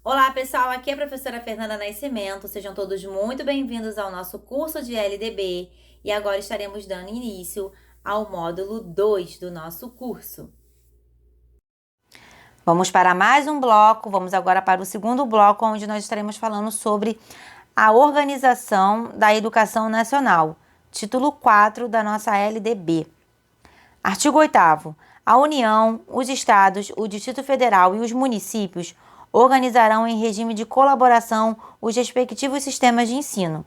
Olá, pessoal, aqui é a professora Fernanda Nascimento. Sejam todos muito bem-vindos ao nosso curso de LDB e agora estaremos dando início ao módulo 2 do nosso curso. Vamos para mais um bloco, vamos agora para o segundo bloco, onde nós estaremos falando sobre a organização da educação nacional, título 4 da nossa LDB. Artigo 8º. A União, os Estados, o Distrito Federal e os municípios organizarão em regime de colaboração os respectivos sistemas de ensino.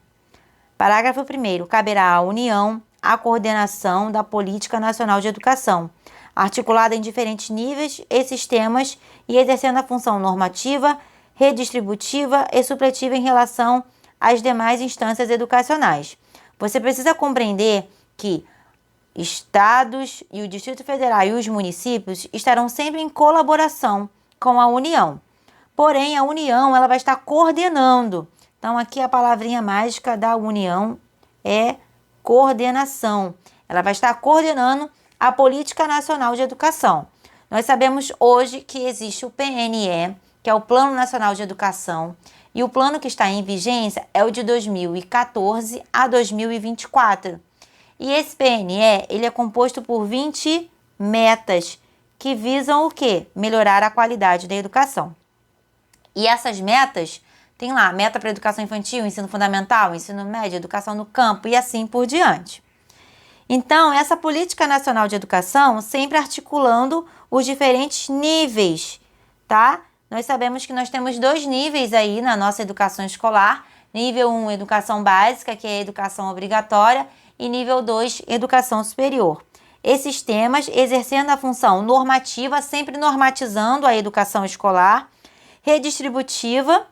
Parágrafo 1º. Caberá à União a coordenação da Política Nacional de Educação, articulada em diferentes níveis e sistemas e exercendo a função normativa, redistributiva e supletiva em relação às demais instâncias educacionais. Você precisa compreender que Estados e o Distrito Federal e os municípios estarão sempre em colaboração com a União. Porém, a União ela vai estar coordenando. Então, aqui a palavrinha mágica da União é coordenação. Ela vai estar coordenando a Política Nacional de Educação. Nós sabemos hoje que existe o PNE, que é o Plano Nacional de Educação, e o plano que está em vigência é o de 2014 a 2024. E esse PNE, ele é composto por 20 metas que visam o quê? Melhorar a qualidade da educação. E essas metas, tem lá, meta para educação infantil, ensino fundamental, ensino médio, educação no campo e assim por diante. Então, essa Política Nacional de Educação sempre articulando os diferentes níveis, tá? Nós sabemos que nós temos 2 níveis aí na nossa educação escolar. Nível 1, educação básica, que é a educação obrigatória, e nível 2, educação superior. Esses temas exercendo a função normativa, sempre normatizando a educação escolar, redistributiva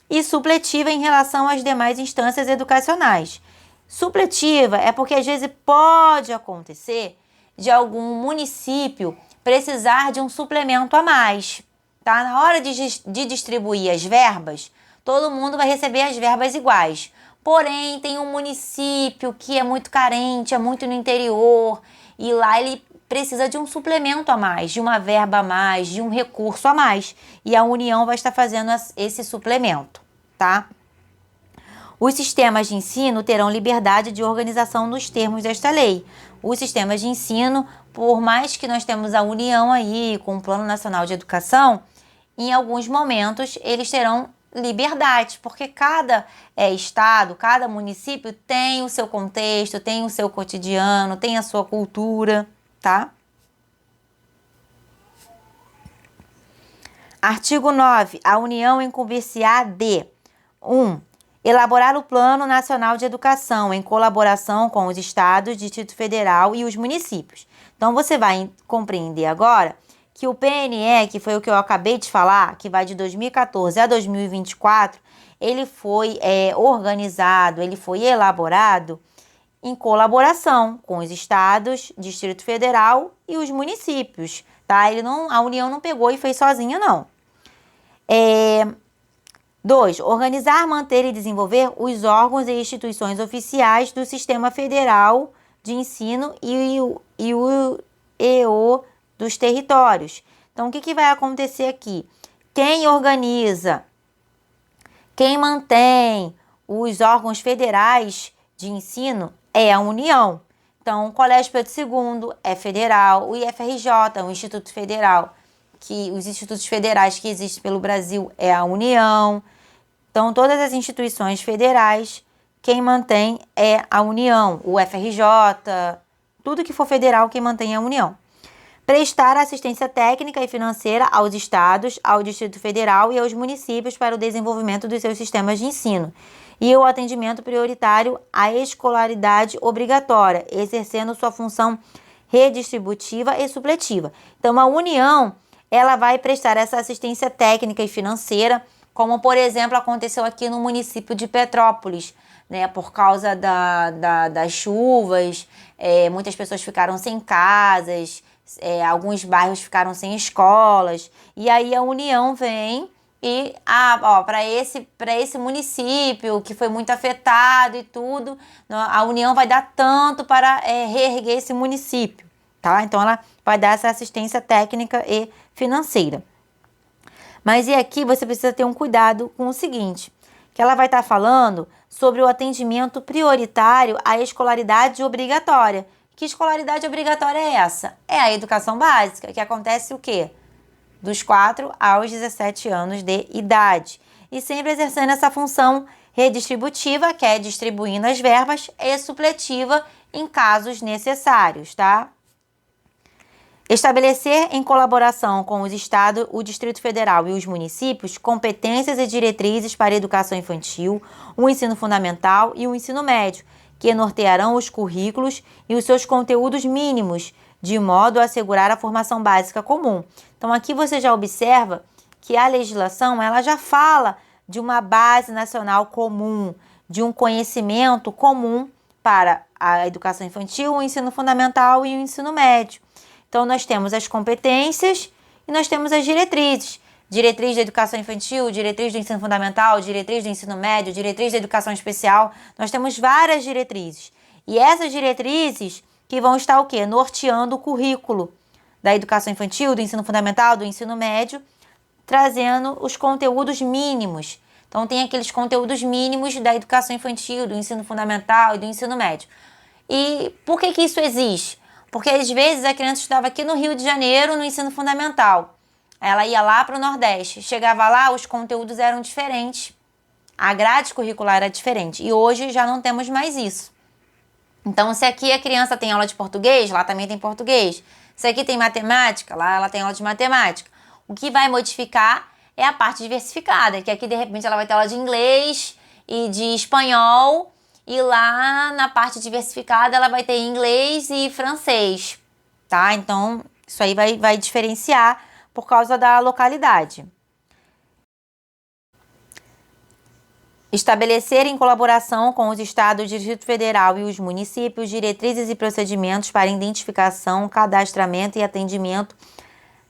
e supletiva em relação às demais instâncias educacionais. Supletiva é porque às vezes pode acontecer de algum município precisar de um suplemento a mais, tá? Na hora de distribuir as verbas, todo mundo vai receber as verbas iguais. Porém, tem um município que é muito carente, é muito no interior, e lá ele precisa de um suplemento a mais, de uma verba a mais, de um recurso a mais. E a União vai estar fazendo esse suplemento, tá? Os sistemas de ensino terão liberdade de organização nos termos desta lei. Os sistemas de ensino, por mais que nós temos a União aí com o Plano Nacional de Educação, em alguns momentos eles terão liberdade, porque cada estado, cada município tem o seu contexto, tem o seu cotidiano, tem a sua cultura, tá? Artigo 9. A União incumbir-se-á de 1. Elaborar o Plano Nacional de Educação em colaboração com os estados, Distrito Federal e os municípios. Então, você vai compreender agora que o PNE, que foi o que eu acabei de falar, que vai de 2014 a 2024, ele foi organizado, ele foi elaborado em colaboração com os estados, Distrito Federal e os municípios, tá? A União não pegou e fez sozinha, não. 2. Organizar, manter e desenvolver os órgãos e instituições oficiais do Sistema Federal de Ensino e o dos territórios. Então, o que vai acontecer aqui? Quem organiza, quem mantém os órgãos federais de ensino é a União. Então, o Colégio Pedro II é federal, o IFRJ, o Instituto Federal, que os institutos federais que existem pelo Brasil é a União. Então, todas as instituições federais, quem mantém é a União, o FRJ, tudo que for federal, quem mantém é a União. Prestar assistência técnica e financeira aos estados, ao Distrito Federal e aos municípios para o desenvolvimento dos seus sistemas de ensino. E o atendimento prioritário à escolaridade obrigatória, exercendo sua função redistributiva e supletiva. Então, a União, ela vai prestar essa assistência técnica e financeira, como, por exemplo, aconteceu aqui no município de Petrópolis, né? Por causa das chuvas, muitas pessoas ficaram sem casas, alguns bairros ficaram sem escolas, e aí a União vem e, para esse município que foi muito afetado e tudo, a União vai dar tanto para reerguer esse município, tá? Então, ela vai dar essa assistência técnica e financeira. Mas e aqui você precisa ter um cuidado com o seguinte, que ela vai estar falando sobre o atendimento prioritário à escolaridade obrigatória. Que escolaridade obrigatória é essa? É a educação básica, que acontece o quê? Dos 4 aos 17 anos de idade. E sempre exercendo essa função redistributiva, que é distribuindo as verbas, e supletiva em casos necessários, tá? Estabelecer em colaboração com os Estados, o Distrito Federal e os municípios competências e diretrizes para a educação infantil, o ensino fundamental e o ensino médio, que nortearão os currículos e os seus conteúdos mínimos, de modo a assegurar a formação básica comum. Então aqui você já observa que a legislação ela já fala de uma base nacional comum, de um conhecimento comum para a educação infantil, o ensino fundamental e o ensino médio. Então, nós temos as competências e nós temos as diretrizes. Diretriz da educação infantil, diretriz do ensino fundamental, diretriz do ensino médio, diretriz da educação especial. Nós temos várias diretrizes. E essas diretrizes que vão estar o quê? Norteando o currículo da educação infantil, do ensino fundamental, do ensino médio, trazendo os conteúdos mínimos. Então, tem aqueles conteúdos mínimos da educação infantil, do ensino fundamental e do ensino médio. E por que isso existe? Porque às vezes a criança estudava aqui no Rio de Janeiro, no ensino fundamental. Ela ia lá para o Nordeste. Chegava lá, os conteúdos eram diferentes. A grade curricular era diferente. E hoje já não temos mais isso. Então, se aqui a criança tem aula de português, lá também tem português. Se aqui tem matemática, lá ela tem aula de matemática. O que vai modificar é a parte diversificada, que aqui de repente ela vai ter aula de inglês e de espanhol. E lá na parte diversificada ela vai ter inglês e francês, tá? Então, isso aí vai diferenciar por causa da localidade. Estabelecer em colaboração com os estados, o Distrito Federal e os municípios diretrizes e procedimentos para identificação, cadastramento e atendimento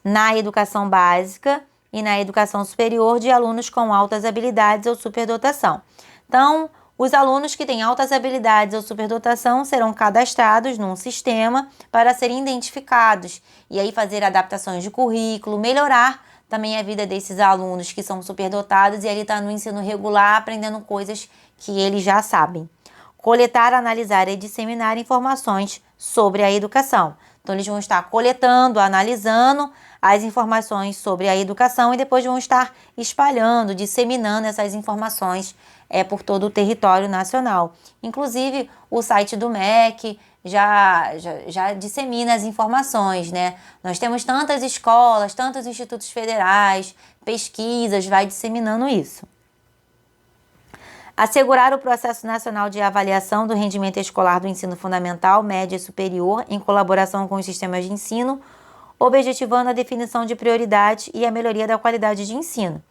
na educação básica e na educação superior de alunos com altas habilidades ou superdotação. Então, os alunos que têm altas habilidades ou superdotação serão cadastrados num sistema para serem identificados e aí fazer adaptações de currículo, melhorar também a vida desses alunos que são superdotados e ele está no ensino regular aprendendo coisas que eles já sabem. Coletar, analisar e disseminar informações sobre a educação. Então, eles vão estar coletando, analisando as informações sobre a educação e depois vão estar espalhando, disseminando essas informações por todo o território nacional. Inclusive, o site do MEC já dissemina as informações, né? Nós temos tantas escolas, tantos institutos federais, pesquisas, vai disseminando isso. Assegurar o processo nacional de avaliação do rendimento escolar do ensino fundamental, médio e superior, em colaboração com os sistemas de ensino, objetivando a definição de prioridade e a melhoria da qualidade de ensino.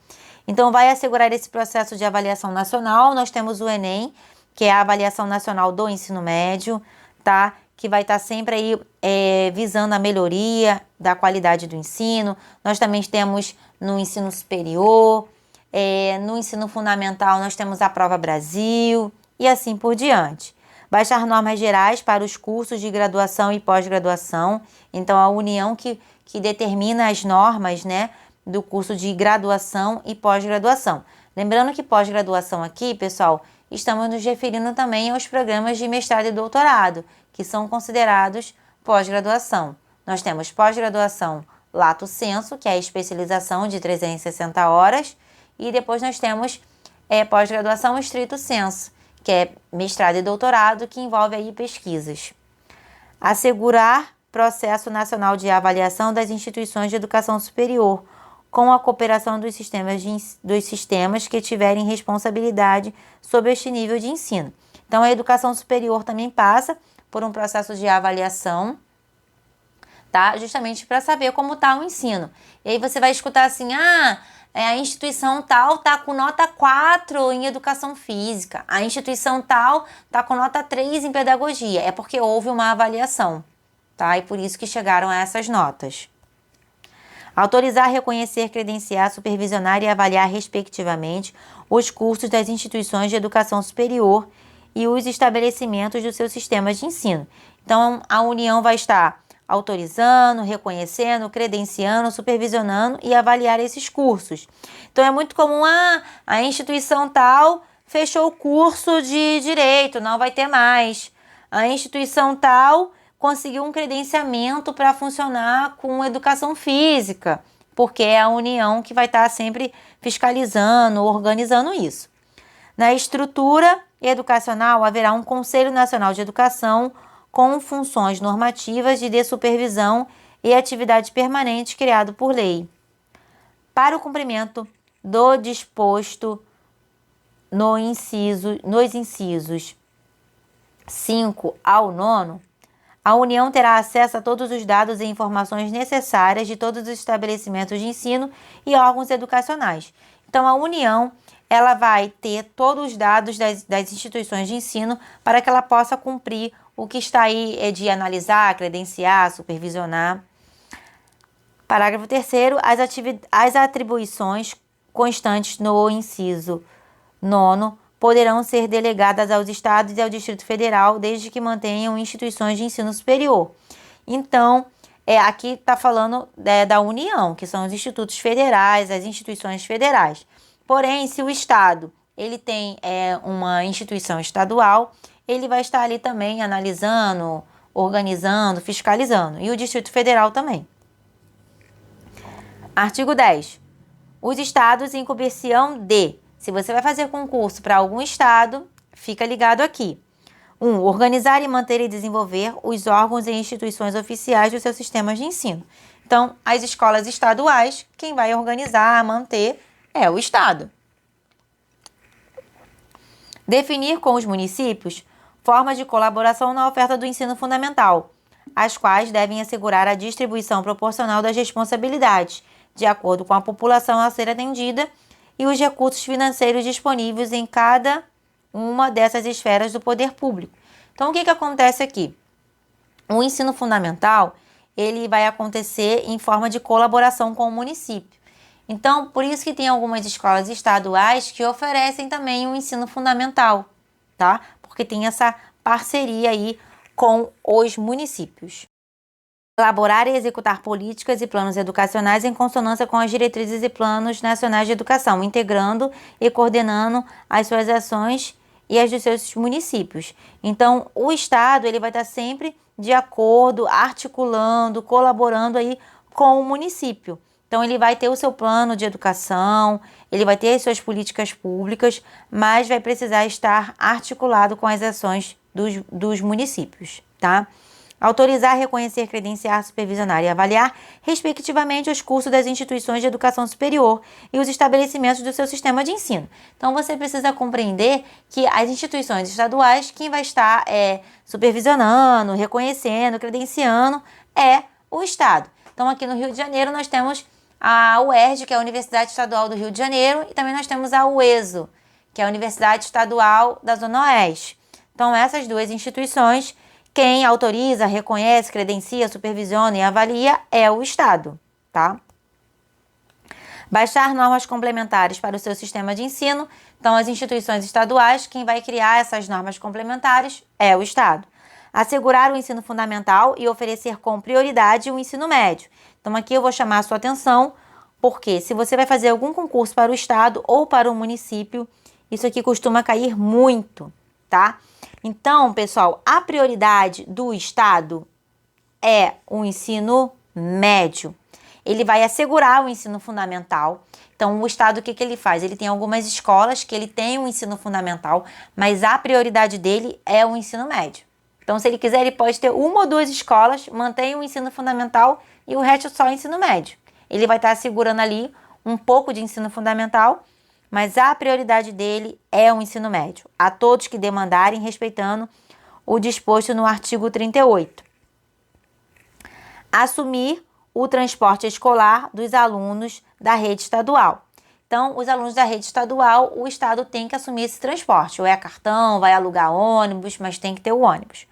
Então, vai assegurar esse processo de avaliação nacional. Nós temos o Enem, que é a avaliação nacional do ensino médio, tá? Que vai estar sempre aí visando a melhoria da qualidade do ensino. Nós também temos no ensino superior, no ensino fundamental nós temos a Prova Brasil e assim por diante. Baixar normas gerais para os cursos de graduação e pós-graduação. Então, a União que determina as normas, né, do curso de graduação e pós-graduação. Lembrando que pós-graduação aqui, pessoal, estamos nos referindo também aos programas de mestrado e doutorado, que são considerados pós-graduação. Nós temos pós-graduação lato sensu, que é a especialização de 360 horas, e depois nós temos pós-graduação estrito sensu, que é mestrado e doutorado, que envolve aí pesquisas. Assegurar processo nacional de avaliação das instituições de educação superior, com a cooperação dos sistemas que tiverem responsabilidade sobre este nível de ensino. Então, a educação superior também passa por um processo de avaliação, tá? Justamente para saber como está o ensino. E aí você vai escutar assim, a instituição tal está com nota 4 em educação física, a instituição tal está com nota 3 em pedagogia. É porque houve uma avaliação, tá? E por isso que chegaram a essas notas. Autorizar, reconhecer, credenciar, supervisionar e avaliar, respectivamente, os cursos das instituições de educação superior e os estabelecimentos dos seus sistemas de ensino. Então, a União vai estar autorizando, reconhecendo, credenciando, supervisionando e avaliar esses cursos. Então, é muito comum, a instituição tal fechou o curso de direito, não vai ter mais. A instituição tal conseguiu um credenciamento para funcionar com educação física, porque é a União que vai estar sempre fiscalizando, organizando isso. Na estrutura educacional, haverá um Conselho Nacional de Educação com funções normativas e de supervisão e atividades permanentes criado por lei. Para o cumprimento do disposto nos incisos 5 ao 9, a União terá acesso a todos os dados e informações necessárias de todos os estabelecimentos de ensino e órgãos educacionais. Então, a União, ela vai ter todos os dados das instituições de ensino para que ela possa cumprir o que está aí de analisar, credenciar, supervisionar. Parágrafo 3º, as atribuições constantes no inciso 9 poderão ser delegadas aos estados e ao Distrito Federal, desde que mantenham instituições de ensino superior. Então, aqui está falando da União, que são os institutos federais, as instituições federais. Porém, se o estado ele tem uma instituição estadual, ele vai estar ali também analisando, organizando, fiscalizando. E o Distrito Federal também. Artigo 10. Os estados incumbir-se-ão de... Se você vai fazer concurso para algum estado, fica ligado aqui. 1. Organizar e manter e desenvolver os órgãos e instituições oficiais dos seus sistemas de ensino. Então, as escolas estaduais, quem vai organizar, manter, é o estado. Definir com os municípios formas de colaboração na oferta do ensino fundamental, as quais devem assegurar a distribuição proporcional das responsabilidades, de acordo com a população a ser atendida, e os recursos financeiros disponíveis em cada uma dessas esferas do poder público. Então, o que acontece aqui? O ensino fundamental, ele vai acontecer em forma de colaboração com o município. Então, por isso que tem algumas escolas estaduais que oferecem também o ensino fundamental, tá? Porque tem essa parceria aí com os municípios. Elaborar e executar políticas e planos educacionais em consonância com as diretrizes e planos nacionais de educação, integrando e coordenando as suas ações e as dos seus municípios. Então, o Estado ele vai estar sempre de acordo, articulando, colaborando aí com o município. Então, ele vai ter o seu plano de educação, ele vai ter as suas políticas públicas, mas vai precisar estar articulado com as ações dos municípios, tá? Autorizar, reconhecer, credenciar, supervisionar e avaliar, respectivamente, os cursos das instituições de educação superior e os estabelecimentos do seu sistema de ensino. Então, você precisa compreender que as instituições estaduais, quem vai estar supervisionando, reconhecendo, credenciando, é o Estado. Então, aqui no Rio de Janeiro, nós temos a UERJ, que é a Universidade Estadual do Rio de Janeiro, e também nós temos a UESO, que é a Universidade Estadual da Zona Oeste. Então, essas duas instituições, quem autoriza, reconhece, credencia, supervisiona e avalia é o Estado, tá? Baixar normas complementares para o seu sistema de ensino. Então, as instituições estaduais, quem vai criar essas normas complementares é o Estado. Assegurar o ensino fundamental e oferecer com prioridade o ensino médio. Então, aqui eu vou chamar a sua atenção, porque se você vai fazer algum concurso para o Estado ou para o município, isso aqui costuma cair muito, tá? Então, pessoal, a prioridade do Estado é o ensino médio. Ele vai assegurar o ensino fundamental. Então, o Estado, o que ele faz? Ele tem algumas escolas que ele tem o ensino fundamental, mas a prioridade dele é o ensino médio. Então, se ele quiser, ele pode ter uma ou duas escolas, mantém o ensino fundamental e o resto só o ensino médio. Ele vai estar assegurando ali um pouco de ensino fundamental, mas a prioridade dele é o ensino médio, a todos que demandarem, respeitando o disposto no artigo 38. Assumir o transporte escolar dos alunos da rede estadual. Então, os alunos da rede estadual, o Estado tem que assumir esse transporte. Ou é cartão, vai alugar ônibus, mas tem que ter o ônibus.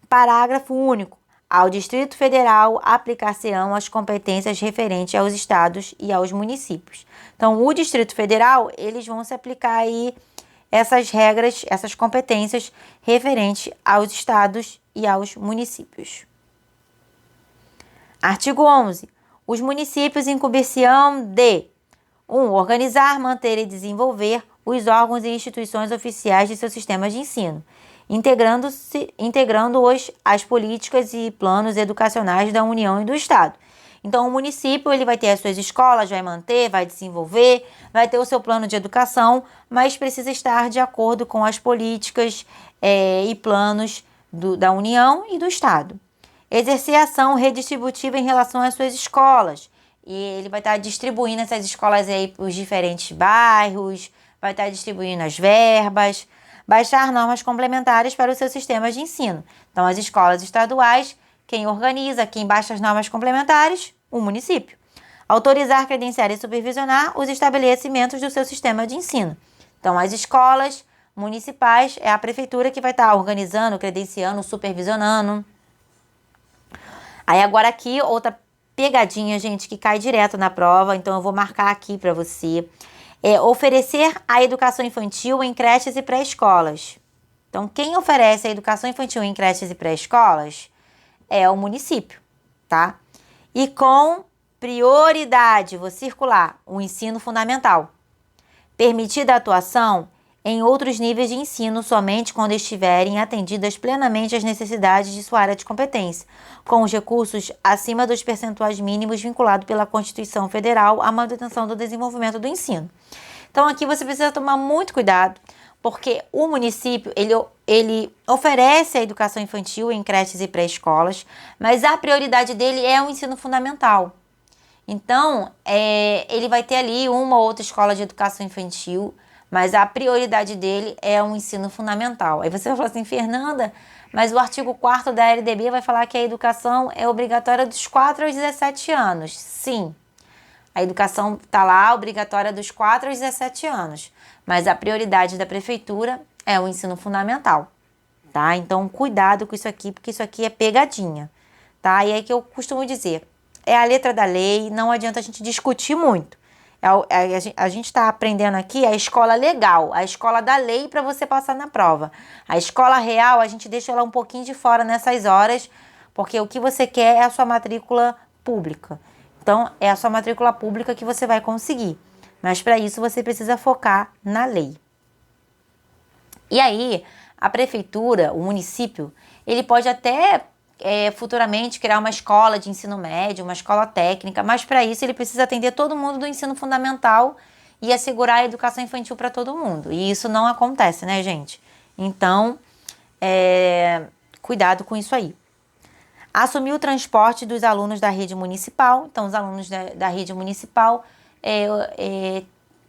Parágrafo único. Ao Distrito Federal aplicar-se-ão as competências referentes aos estados e aos municípios. Então, o Distrito Federal, eles vão se aplicar aí essas regras, essas competências referentes aos estados e aos municípios. Artigo 11. Os municípios incumbir-se-ão de 1. Organizar, manter e desenvolver os órgãos e instituições oficiais de seus sistemas de ensino, integrando-os às políticas e planos educacionais da União e do Estado. Então, o município ele vai ter as suas escolas, vai manter, vai desenvolver, vai ter o seu plano de educação, mas precisa estar de acordo com as políticas e planos da União e do Estado. Exercer ação redistributiva em relação às suas escolas. E ele vai estar distribuindo essas escolas aí para os diferentes bairros, vai estar distribuindo as verbas, baixar normas complementares para os seus sistemas de ensino. Então, as escolas estaduais, quem organiza, quem baixa as normas complementares, o município. Autorizar, credenciar e supervisionar os estabelecimentos do seu sistema de ensino. Então, as escolas municipais é a prefeitura que vai estar organizando, credenciando, supervisionando. Aí agora aqui, outra pegadinha, gente, que cai direto na prova, então eu vou marcar aqui para você. Oferecer a educação infantil em creches e pré-escolas. Então, quem oferece a educação infantil em creches e pré-escolas é o município, tá? E com prioridade, vou circular, o ensino fundamental. Permitida a atuação em outros níveis de ensino somente quando estiverem atendidas plenamente as necessidades de sua área de competência, com os recursos acima dos percentuais mínimos vinculados pela Constituição Federal à manutenção do desenvolvimento do ensino. Então, aqui você precisa tomar muito cuidado, porque o município, ele oferece a educação infantil em creches e pré-escolas, mas a prioridade dele é o ensino fundamental. Então, ele vai ter ali uma ou outra escola de educação infantil, mas a prioridade dele é o ensino fundamental. Aí você vai falar assim, Fernanda, mas o artigo 4º da LDB vai falar que a educação é obrigatória dos 4 aos 17 anos. Sim, a educação está lá, obrigatória dos 4 aos 17 anos. Mas a prioridade da prefeitura é o ensino fundamental, tá? Então, cuidado com isso aqui, porque isso aqui é pegadinha, tá? E é que eu costumo dizer, é a letra da lei, não adianta a gente discutir muito. A gente está aprendendo aqui a escola legal, a escola da lei para você passar na prova. A escola real, a gente deixa ela um pouquinho de fora nessas horas, porque o que você quer é a sua matrícula pública. Então, é a sua matrícula pública que você vai conseguir. Mas para isso você precisa focar na lei. E aí, a prefeitura, o município, ele pode até futuramente criar uma escola de ensino médio, uma escola técnica, mas para isso ele precisa atender todo mundo do ensino fundamental e assegurar a educação infantil para todo mundo. E isso não acontece, né, gente? Então, cuidado com isso aí. Assumir o transporte dos alunos da rede municipal. Então, os alunos da rede municipal,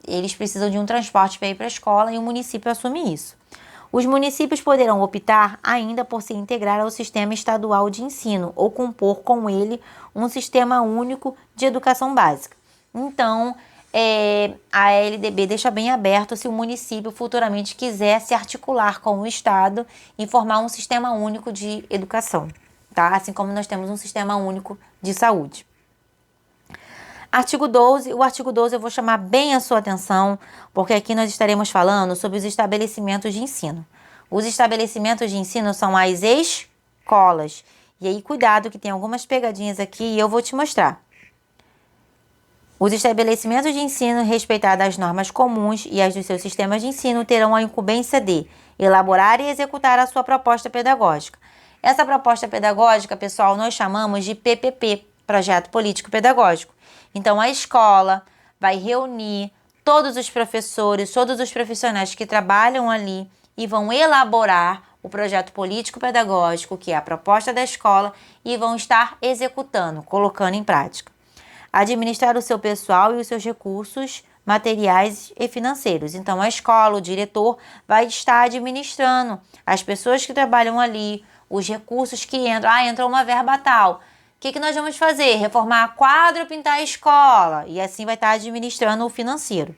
eles precisam de um transporte para ir para a escola e o município assume isso. Os municípios poderão optar ainda por se integrar ao sistema estadual de ensino ou compor com ele um sistema único de educação básica. Então, a LDB deixa bem aberto se o município futuramente quiser se articular com o Estado e formar um sistema único de educação, tá? Assim como nós temos um sistema único de saúde. Artigo 12, o artigo 12 eu vou chamar bem a sua atenção, porque aqui nós estaremos falando sobre os estabelecimentos de ensino. Os estabelecimentos de ensino são as escolas. E aí, cuidado que tem algumas pegadinhas aqui e eu vou te mostrar. Os estabelecimentos de ensino, respeitadas as normas comuns e as dos seus sistemas de ensino, terão a incumbência de elaborar e executar a sua proposta pedagógica. Essa proposta pedagógica, pessoal, nós chamamos de PPP, Projeto Político Pedagógico. Então, a escola vai reunir todos os professores, todos os profissionais que trabalham ali e vão elaborar o projeto político-pedagógico, que é a proposta da escola, e vão estar executando, colocando em prática. Administrar o seu pessoal e os seus recursos materiais e financeiros. Então, a escola, o diretor, vai estar administrando as pessoas que trabalham ali, os recursos que entram. Entrou uma verba tal. O que nós vamos fazer? Reformar a quadra ou pintar a escola? E assim vai estar administrando o financeiro.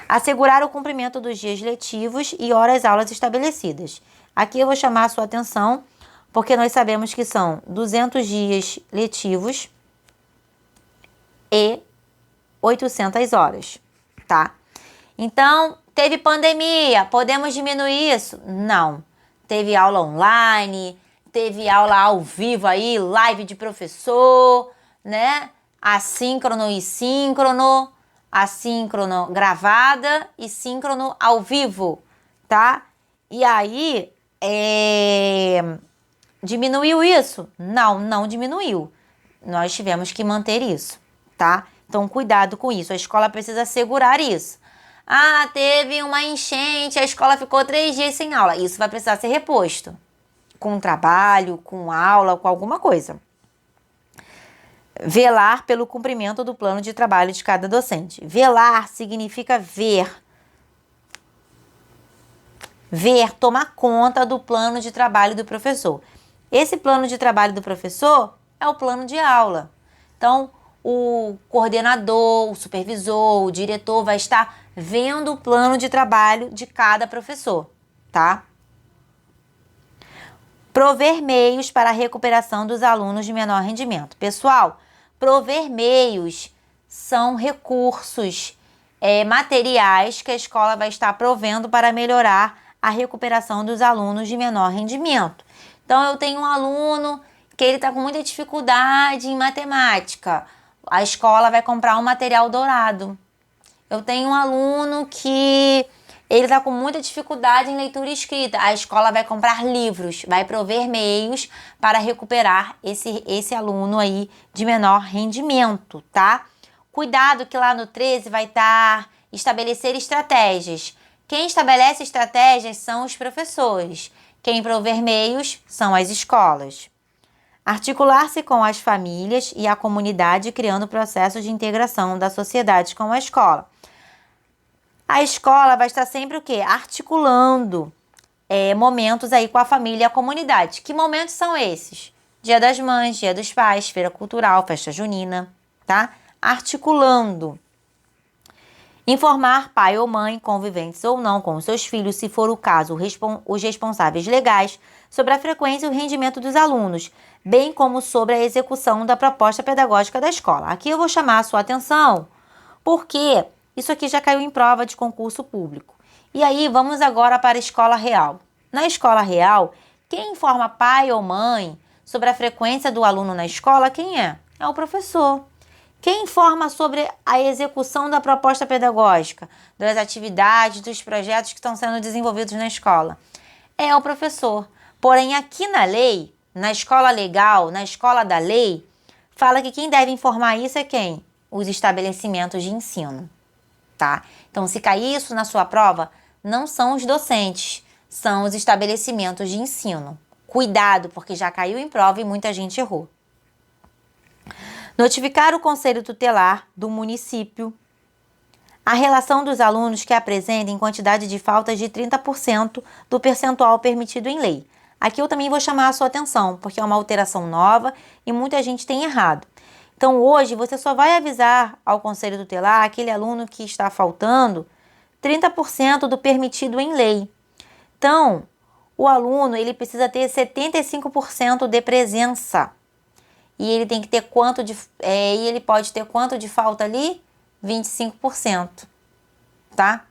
Assegurar o cumprimento dos dias letivos e horas-aulas estabelecidas. Aqui eu vou chamar a sua atenção, porque nós sabemos que são 200 dias letivos e 800 horas, tá? Então, teve pandemia, podemos diminuir isso? Não. Teve aula online, teve aula ao vivo aí, live de professor, né? Assíncrono e síncrono, assíncrono gravada e síncrono ao vivo, tá? E aí, diminuiu isso? Não, não diminuiu. Nós tivemos que manter isso, tá? Então, cuidado com isso. A escola precisa assegurar isso. Ah, teve uma enchente, a escola ficou 3 dias sem aula. Isso vai precisar ser reposto. Com trabalho, com aula, com alguma coisa. Velar pelo cumprimento do plano de trabalho de cada docente. Velar significa ver. Ver, tomar conta do plano de trabalho do professor. Esse plano de trabalho do professor é o plano de aula. Então, o coordenador, o supervisor, o diretor vai estar vendo o plano de trabalho de cada professor, tá? Prover meios para a recuperação dos alunos de menor rendimento. Pessoal, prover meios são recursos materiais que a escola vai estar provendo para melhorar a recuperação dos alunos de menor rendimento. Então, eu tenho um aluno que ele está com muita dificuldade em matemática. A escola vai comprar um material dourado. Eu tenho um aluno que ele está com muita dificuldade em leitura e escrita. A escola vai comprar livros, vai prover meios para recuperar esse aluno aí de menor rendimento, tá? Cuidado que lá no 13 vai estar estabelecer estratégias. Quem estabelece estratégias são os professores. Quem prover meios são as escolas. Articular-se com as famílias e a comunidade, criando processos de integração da sociedade com a escola. A escola vai estar sempre o quê? Articulando momentos aí com a família e a comunidade. Que momentos são esses? Dia das Mães, Dia dos Pais, Feira Cultural, Festa Junina, tá? Articulando. Informar pai ou mãe, conviventes ou não com os seus filhos, se for o caso, os responsáveis legais, sobre a frequência e o rendimento dos alunos, bem como sobre a execução da proposta pedagógica da escola. Aqui eu vou chamar a sua atenção, porque isso aqui já caiu em prova de concurso público. E aí, vamos agora para a escola real. Na escola real, quem informa pai ou mãe sobre a frequência do aluno na escola, quem é? É o professor. Quem informa sobre a execução da proposta pedagógica, das atividades, dos projetos que estão sendo desenvolvidos na escola? É o professor. Porém, aqui na lei, na escola legal, na escola da lei, fala que quem deve informar isso é quem? Os estabelecimentos de ensino, tá? Então, se cair isso na sua prova, não são os docentes, são os estabelecimentos de ensino. Cuidado, porque já caiu em prova e muita gente errou. Notificar o conselho tutelar do município a relação dos alunos que apresentem quantidade de faltas de 30% do percentual permitido em lei. Aqui eu também vou chamar a sua atenção, porque é uma alteração nova e muita gente tem errado. Então, hoje, você só vai avisar ao conselho tutelar aquele aluno que está faltando 30% do permitido em lei. Então, o aluno ele precisa ter 75% de presença. E ele tem que ter e ele pode ter quanto de falta ali? 25%, tá?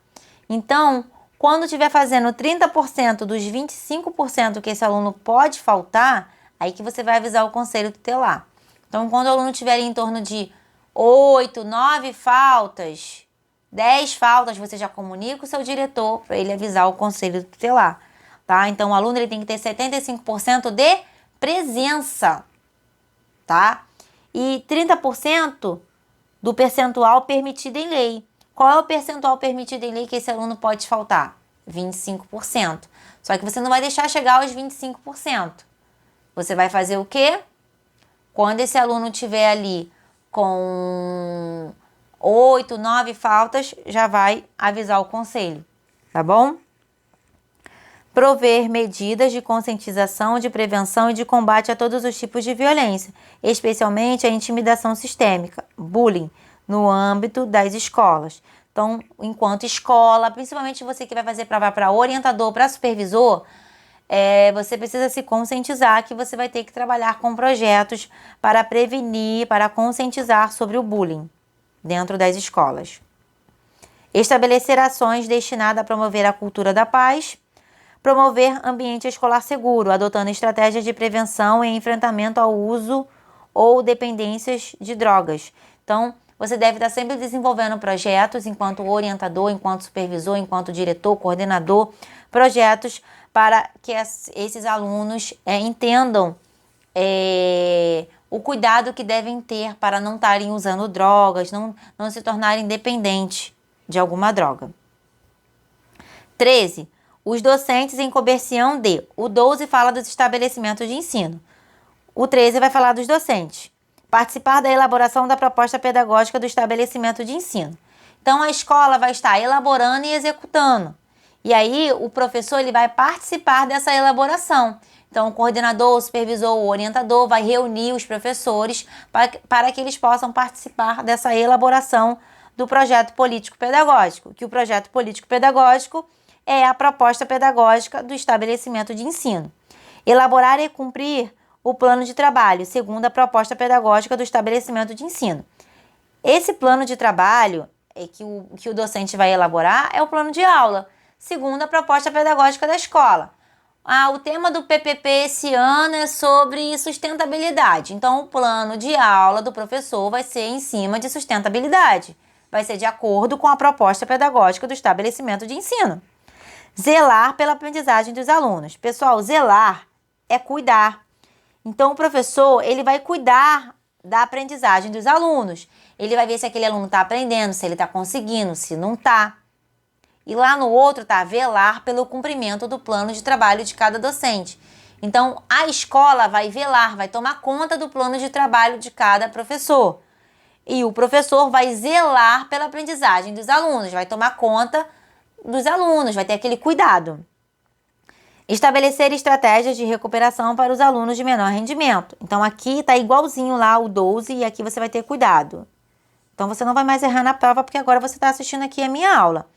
Então, quando estiver fazendo 30% dos 25% que esse aluno pode faltar, aí que você vai avisar o conselho tutelar. Então, quando o aluno tiver em torno de 8, 9 faltas, 10 faltas, você já comunica o seu diretor para ele avisar o conselho tutelar, tá? Então, o aluno ele tem que ter 75% de presença, tá? E 30% do percentual permitido em lei. Qual é o percentual permitido em lei que esse aluno pode faltar? 25%. Só que você não vai deixar chegar aos 25%. Você vai fazer o quê? Quando esse aluno tiver ali com 8, 9 faltas, já vai avisar o conselho, tá bom? Prover medidas de conscientização, de prevenção e de combate a todos os tipos de violência, especialmente a intimidação sistêmica, bullying, no âmbito das escolas. Então, enquanto escola, principalmente você que vai fazer prova para orientador, para supervisor, você precisa se conscientizar que você vai ter que trabalhar com projetos para prevenir, para conscientizar sobre o bullying dentro das escolas. Estabelecer ações destinadas a promover a cultura da paz, promover ambiente escolar seguro, adotando estratégias de prevenção e enfrentamento ao uso ou dependências de drogas. Então, você deve estar sempre desenvolvendo projetos enquanto orientador, enquanto supervisor, enquanto diretor, coordenador, projetos para que esses alunos entendam o cuidado que devem ter para não estarem usando drogas, não se tornarem dependentes de alguma droga. 13. Os docentes em coerção de. O 12 fala dos estabelecimentos de ensino. O 13 vai falar dos docentes. Participar da elaboração da proposta pedagógica do estabelecimento de ensino. Então, a escola vai estar elaborando e executando. E aí, o professor ele vai participar dessa elaboração. Então, o coordenador, o supervisor, o orientador vai reunir os professores para que eles possam participar dessa elaboração do projeto político-pedagógico. Que o projeto político-pedagógico é a proposta pedagógica do estabelecimento de ensino. Elaborar e cumprir o plano de trabalho, segundo a proposta pedagógica do estabelecimento de ensino. Esse plano de trabalho que o docente vai elaborar é o plano de aula, segundo a proposta pedagógica da escola. O tema do PPP esse ano é sobre sustentabilidade. Então, o plano de aula do professor vai ser em cima de sustentabilidade. Vai ser de acordo com a proposta pedagógica do estabelecimento de ensino. Zelar pela aprendizagem dos alunos. Pessoal, zelar é cuidar. Então, o professor, ele vai cuidar da aprendizagem dos alunos. Ele vai ver se aquele aluno está aprendendo, se ele está conseguindo, se não está. E lá no outro está velar pelo cumprimento do plano de trabalho de cada docente. Então, a escola vai velar, vai tomar conta do plano de trabalho de cada professor. E o professor vai zelar pela aprendizagem dos alunos, vai tomar conta dos alunos, vai ter aquele cuidado. Estabelecer estratégias de recuperação para os alunos de menor rendimento. Então, aqui está igualzinho lá o 12 e aqui você vai ter cuidado. Então, você não vai mais errar na prova porque agora você está assistindo aqui a minha aula.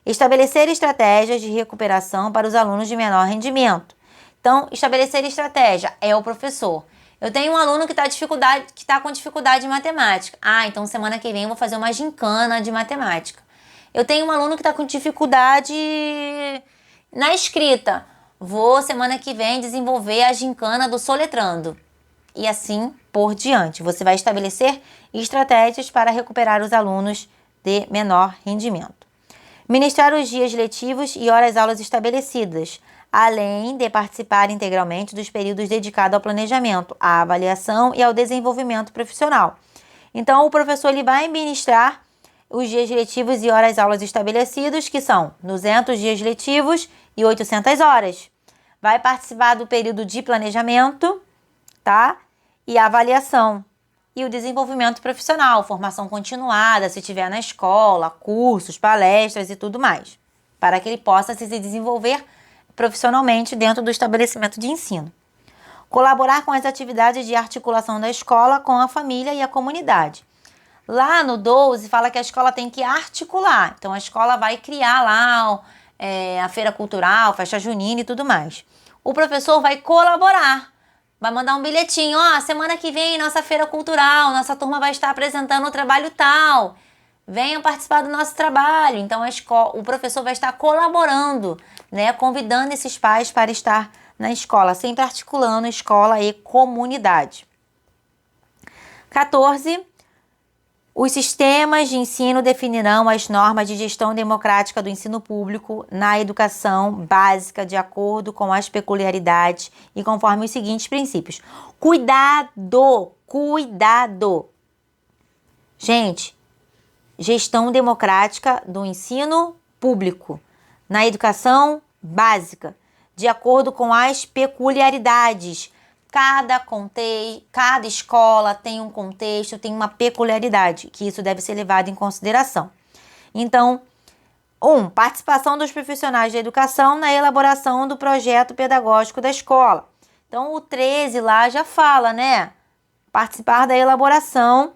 Estabelecer estratégias de recuperação para os alunos de menor rendimento. Então, estabelecer estratégia é o professor. Eu tenho um aluno que está com dificuldade em matemática. Então semana que vem eu vou fazer uma gincana de matemática. Eu tenho um aluno que está com dificuldade na escrita. Vou semana que vem desenvolver a gincana do soletrando. E assim por diante. Você vai estabelecer estratégias para recuperar os alunos de menor rendimento. Ministrar os dias letivos e horas-aulas estabelecidas, além de participar integralmente dos períodos dedicados ao planejamento, à avaliação e ao desenvolvimento profissional. Então, o professor ele vai ministrar os dias letivos e horas-aulas estabelecidos, que são 200 dias letivos e 800 horas. Vai participar do período de planejamento, tá? E avaliação. E o desenvolvimento profissional, formação continuada, se tiver na escola, cursos, palestras e tudo mais, para que ele possa se desenvolver profissionalmente dentro do estabelecimento de ensino. Colaborar com as atividades de articulação da escola com a família e a comunidade. Lá no 12 fala que a escola tem que articular. Então, a escola vai criar lá a feira cultural, festa junina e tudo mais. O professor vai colaborar. Vai mandar um bilhetinho, semana que vem, nossa feira cultural, nossa turma vai estar apresentando o trabalho tal. Venham participar do nosso trabalho. Então, o professor vai estar colaborando, né, convidando esses pais para estar na escola, sempre articulando escola e comunidade. 14. Os sistemas de ensino definirão as normas de gestão democrática do ensino público na educação básica de acordo com as peculiaridades e conforme os seguintes princípios. Cuidado! Gente, gestão democrática do ensino público na educação básica de acordo com as peculiaridades. Cada escola tem um contexto, tem uma peculiaridade, que isso deve ser levado em consideração. Então, participação dos profissionais da educação na elaboração do projeto pedagógico da escola. Então, o 13 lá já fala, né? Participar da elaboração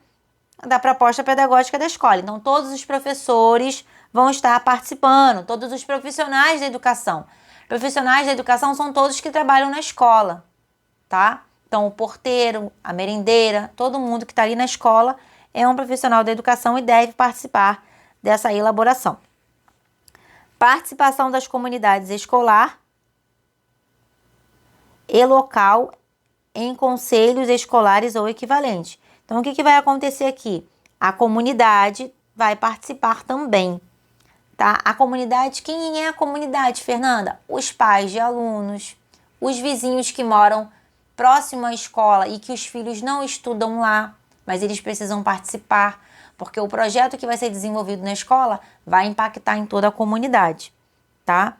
da proposta pedagógica da escola. Então, todos os professores vão estar participando, todos os profissionais da educação. Profissionais da educação são todos que trabalham na escola. Tá? Então, o porteiro, a merendeira, todo mundo que está ali na escola é um profissional da educação e deve participar dessa elaboração. Participação das comunidades escolar e local em conselhos escolares ou equivalentes. Então, o que vai acontecer aqui? A comunidade vai participar também, tá? A comunidade, quem é a comunidade, Fernanda? Os pais de alunos, os vizinhos que moram próximo à escola e que os filhos não estudam lá, mas eles precisam participar, porque o projeto que vai ser desenvolvido na escola vai impactar em toda a comunidade, tá?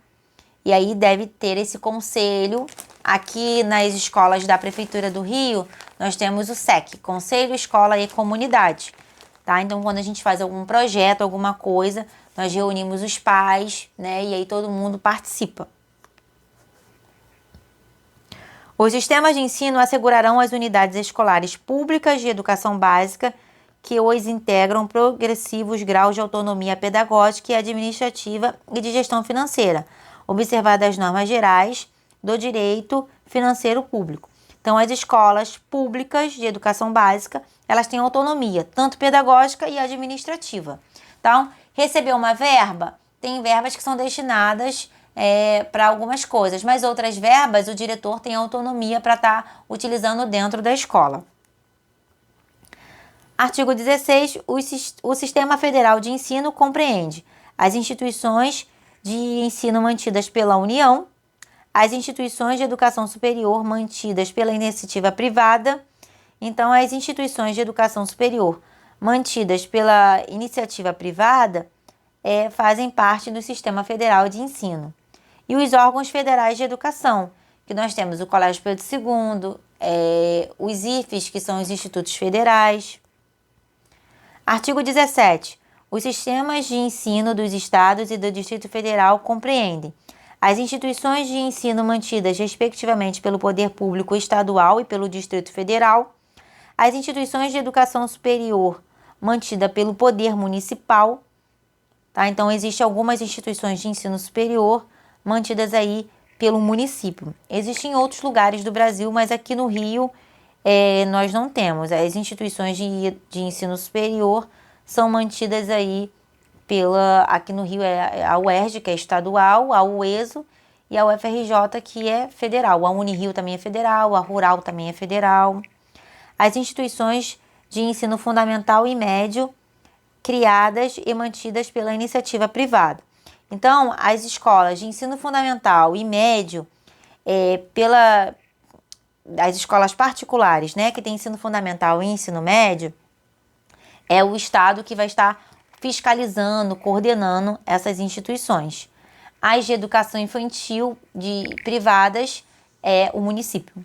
E aí deve ter esse conselho. Aqui nas escolas da Prefeitura do Rio, nós temos o SEC, Conselho, Escola e Comunidade, tá? Então, quando a gente faz algum projeto, alguma coisa, nós reunimos os pais, né? E aí todo mundo participa. Os sistemas de ensino assegurarão as unidades escolares públicas de educação básica que os integram progressivos graus de autonomia pedagógica e administrativa e de gestão financeira, observadas as normas gerais do direito financeiro público. Então, as escolas públicas de educação básica, elas têm autonomia, tanto pedagógica e administrativa. Então, recebeu uma verba, tem verbas que são destinadas para algumas coisas, mas outras verbas o diretor tem autonomia para estar utilizando dentro da escola. Artigo 16. O Sistema Federal de Ensino compreende as instituições de ensino mantidas pela União, as instituições de educação superior mantidas pela iniciativa privada. Então, as instituições de educação superior mantidas pela iniciativa privada fazem parte do Sistema Federal de Ensino. E os órgãos federais de educação, que nós temos o Colégio Pedro II, os IFES, que são os institutos federais. Artigo 17. Os sistemas de ensino dos estados e do Distrito Federal compreendem as instituições de ensino mantidas respectivamente pelo Poder Público Estadual e pelo Distrito Federal, as instituições de educação superior mantidas pelo Poder Municipal, tá? Então, existem algumas instituições de ensino superior mantidas aí pelo município. Existem em outros lugares do Brasil, mas aqui no Rio nós não temos. As instituições de ensino superior são mantidas aí aqui no Rio a UERJ, que é estadual, a UESO e a UFRJ, que é federal. A Unirio também é federal, a Rural também é federal. As instituições de ensino fundamental e médio criadas e mantidas pela iniciativa privada. Então, as escolas de ensino fundamental e médio, as escolas particulares, né, que tem ensino fundamental e ensino médio, é o Estado que vai estar fiscalizando, coordenando essas instituições. As de educação infantil privadas é o município.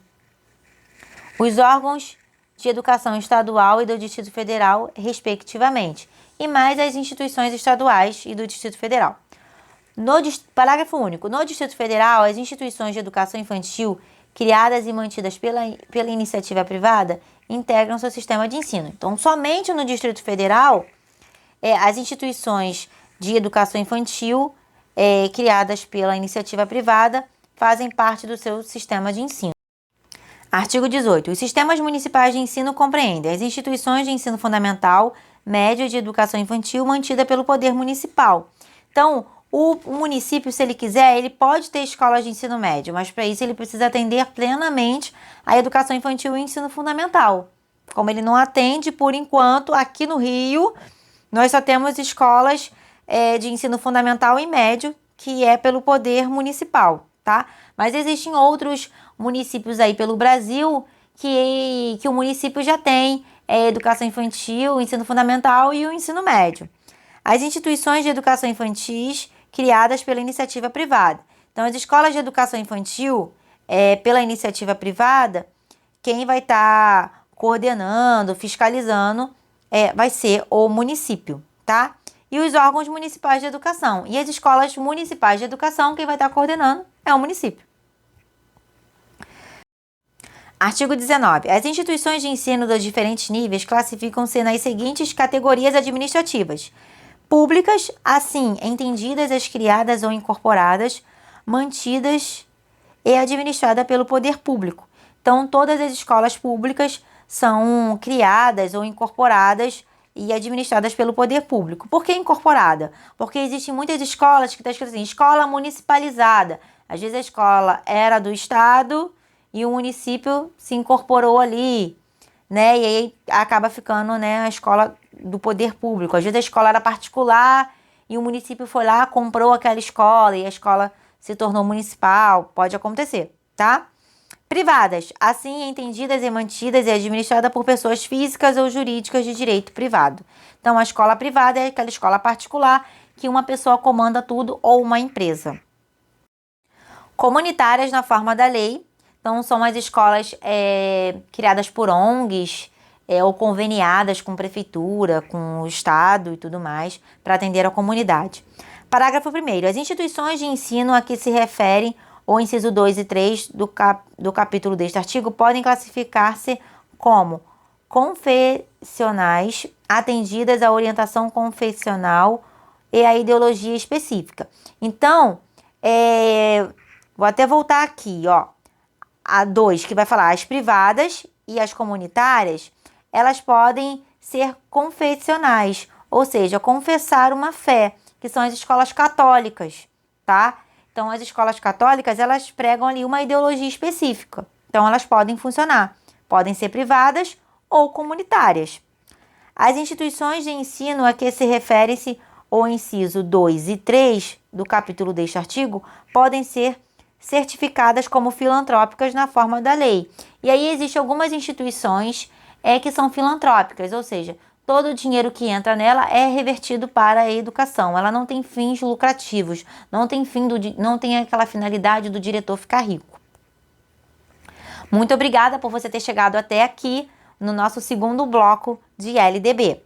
Os órgãos de educação estadual e do Distrito Federal, respectivamente, e mais as instituições estaduais e do Distrito Federal. Parágrafo único. No Distrito Federal, as instituições de educação infantil criadas e mantidas pela iniciativa privada integram seu sistema de ensino. Então, somente no Distrito Federal, as instituições de educação infantil criadas pela iniciativa privada fazem parte do seu sistema de ensino. Artigo 18. Os sistemas municipais de ensino compreendem as instituições de ensino fundamental, médio e de educação infantil mantida pelo poder municipal. Então, o município, se ele quiser, ele pode ter escolas de ensino médio, mas para isso ele precisa atender plenamente a educação infantil e ensino fundamental. Como ele não atende, por enquanto, aqui no Rio, nós só temos escolas de ensino fundamental e médio, que é pelo poder municipal, tá? Mas existem outros municípios aí pelo Brasil que o município já tem educação infantil, ensino fundamental e o ensino médio. As instituições de educação infantis criadas pela iniciativa privada. Então, as escolas de educação infantil, pela iniciativa privada, quem vai estar coordenando, fiscalizando, vai ser o município, tá? E os órgãos municipais de educação. E as escolas municipais de educação, quem vai estar coordenando é o município. Artigo 19. As instituições de ensino dos diferentes níveis classificam-se nas seguintes categorias administrativas: públicas, assim entendidas as criadas ou incorporadas, mantidas e administradas pelo poder público. Então, todas as escolas públicas são criadas ou incorporadas e administradas pelo poder público. Por que incorporada? Porque existem muitas escolas que está escrito assim, escola municipalizada. Às vezes a escola era do Estado e o município se incorporou ali, né? E aí acaba ficando, né, a escola do poder público. Às vezes a escola era particular e o município foi lá, comprou aquela escola e a escola se tornou municipal. Pode acontecer, tá? Privadas, assim entendidas e mantidas e administradas por pessoas físicas ou jurídicas de direito privado. Então, a escola privada é aquela escola particular que uma pessoa comanda tudo ou uma empresa. Comunitárias na forma da lei, então são as escolas criadas por ONGs ou conveniadas com prefeitura, com o estado e tudo mais, para atender a comunidade. Parágrafo 1º. As instituições de ensino a que se referem o inciso 2 e 3 do capítulo deste artigo podem classificar-se como confessionais, atendidas à orientação confessional e à ideologia específica. Então, vou até voltar aqui, ó. A 2, que vai falar as privadas e as comunitárias, elas podem ser confessionais, ou seja, confessar uma fé, que são as escolas católicas, tá? Então, as escolas católicas, elas pregam ali uma ideologia específica. Então, elas podem funcionar. Podem ser privadas ou comunitárias. As instituições de ensino a que se refere-se o inciso 2 e 3 do capítulo deste artigo podem ser certificadas como filantrópicas na forma da lei. E aí existem algumas instituições que são filantrópicas, ou seja, todo o dinheiro que entra nela é revertido para a educação. Ela não tem fins lucrativos, não tem aquela finalidade do diretor ficar rico. Muito obrigada por você ter chegado até aqui no nosso segundo bloco de LDB.